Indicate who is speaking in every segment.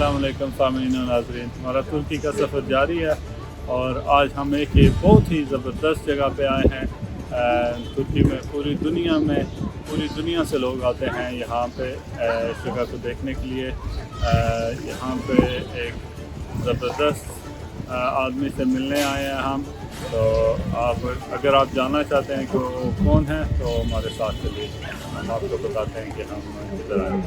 Speaker 1: अस्सलाम वालेकुम सामीन और नाज़रीन, हमारा तुर्की का सफ़र जारी है और आज हम एक बहुत ही ज़बरदस्त जगह पे आए हैं। तुर्की में पूरी दुनिया से लोग आते हैं यहाँ पे इस जगह को देखने के लिए। यहाँ पे एक ज़बरदस्त आदमी से मिलने आए हैं हम। तो अगर आप जानना चाहते हैं कि वो कौन है तो हमारे साथ चलिए, हम आपको बताते हैं कि हम किधर आए हैं।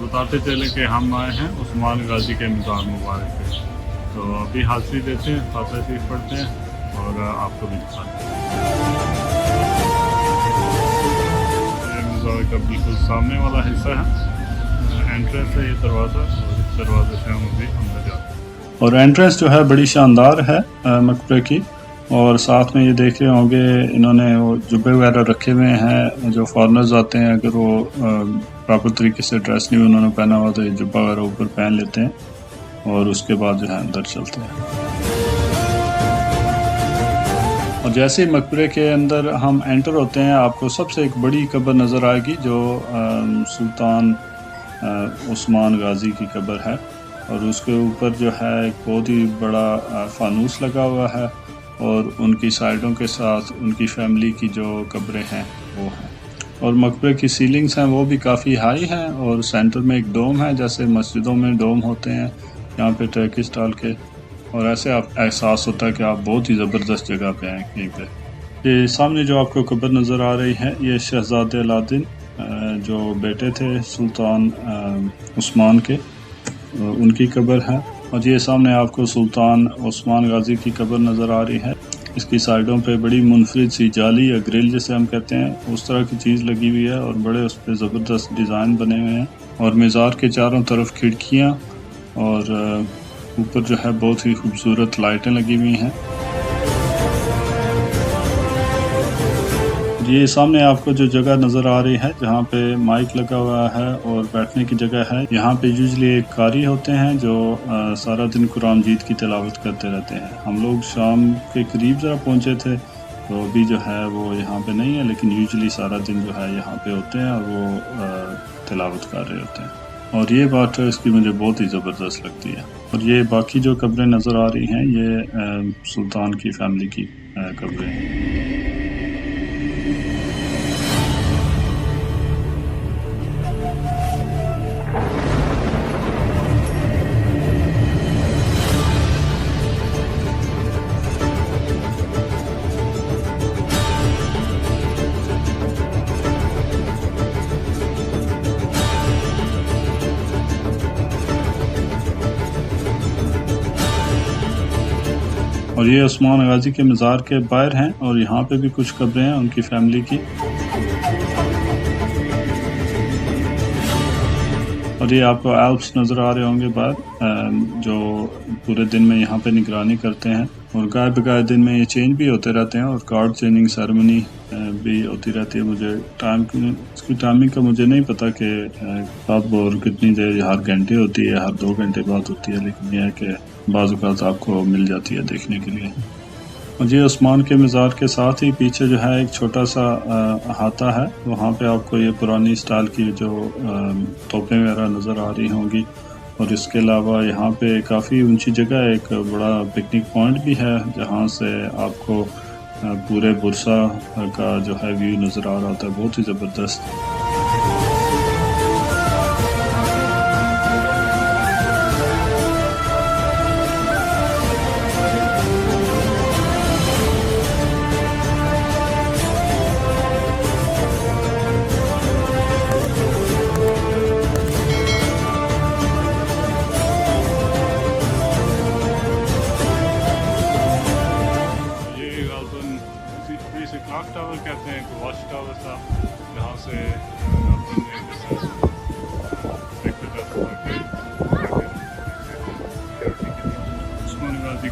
Speaker 1: बताते चले कि हम आए हैं उस्मान गाजी के मज़ार मुबारक पे। तो अभी हाज़िरी देते हैं, फातिहा शरीफ पढ़ते हैं और आपको भी दिखाते हैं। ये मज़ार का बिल्कुल सामने वाला हिस्सा है, एंट्रेंस है ये दरवाज़ा, और इस दरवाजे से हम अभी अंदर जाते हैं। और एंट्रेंस जो है बड़ी शानदार है मकबरे की। और साथ में ये देख रहे होंगे इन्होंने वो जुब्बे वगैरह रखे हुए हैं। जो फॉरनर्स आते हैं अगर वो प्रॉपर तरीके से ड्रेस नहीं उन्होंने पहना हुआ तो ये जुब्बा वगैरह ऊपर पहन लेते हैं और उसके बाद जो है अंदर चलते हैं। और जैसे ही मकबरे के अंदर हम एंटर होते हैं आपको सबसे एक बड़ी कब्र नज़र आएगी जो सुल्तान उस्मान गाजी की कब्र है। और उसके ऊपर जो है एक बहुत ही बड़ा फानूस लगा हुआ है और उनकी साइडों के साथ उनकी फैमिली की जो कब्रें हैं वो हैं। और मकबरे की सीलिंग्स हैं वो भी काफ़ी हाई हैं और सेंटर में एक डोम है, जैसे मस्जिदों में डोम होते हैं यहाँ पे टर्किश डाल के। और ऐसे आप एहसास होता है कि आप बहुत ही ज़बरदस्त जगह पे हैं कहीं पे। ये सामने जो आपको कब्र नज़र आ रही है ये शहज़ादे अलादीन जो बेटे थे सुल्तान उस्मान के, उनकी कब्र है। और ये सामने आपको सुल्तान उस्मान गाजी की कब्र नज़र आ रही है। इसकी साइडों पे बड़ी मुनफरिद सी जाली या ग्रिल जिसे हम कहते हैं उस तरह की चीज़ लगी हुई है और बड़े उस पर ज़बरदस्त डिज़ाइन बने हुए हैं। और मज़ार के चारों तरफ खिड़कियाँ और ऊपर जो है बहुत ही खूबसूरत लाइटें लगी हुई हैं। ये सामने आपको जो जगह नज़र आ रही है जहाँ पे माइक लगा हुआ है और बैठने की जगह है, यहाँ पे यूजली एक कारी होते हैं जो सारा दिन कुरान मजीद की तिलावत करते रहते हैं। हम लोग शाम के करीब ज़रा पहुँचे थे तो अभी जो है वो यहाँ पे नहीं है, लेकिन यूजली सारा दिन जो है यहाँ पे होते हैं और वो तिलावत कर रहे होते हैं। और ये बात है इसकी मुझे बहुत ही ज़बरदस्त लगती है। और ये बाकी जो कब्रें नज़र आ रही हैं ये सुल्तान की फैमिली की कब्रें हैं। और ये उस्मान गाजी के मज़ार के बाहर हैं और यहाँ पे भी कुछ कब्रें हैं उनकी फैमिली की। और ये आपको एल्प्स नज़र आ रहे होंगे बाहर जो पूरे दिन में यहाँ पे निगरानी करते हैं। और गाय बगाए दिन में ये चेंज भी होते रहते हैं और कार्ड चेंजिंग सेरेमनी भी होती रहती है। मुझे इसकी टाइमिंग का मुझे नहीं पता कि कब और कितनी देर, हर घंटे होती है, हर 2 घंटे बाद होती है, लेकिन यह है कि बाज़ औक़ात आपको मिल जाती है देखने के लिए। और ये उस्मान के मज़ार के साथ ही पीछे जो है एक छोटा सा अहाता है, वहाँ पे आपको ये पुरानी स्टाइल की जो तोपें वगैरह नज़र आ रही होंगी। और इसके अलावा यहाँ पे काफ़ी ऊंची जगह एक बड़ा पिकनिक पॉइंट भी है जहाँ से आपको पूरे बुरसा का जो है व्यू नज़र आ रहा होता है, बहुत ही ज़बरदस्त। क्लॉक टावर कहते हैं, वॉच टावर था, जहाँ से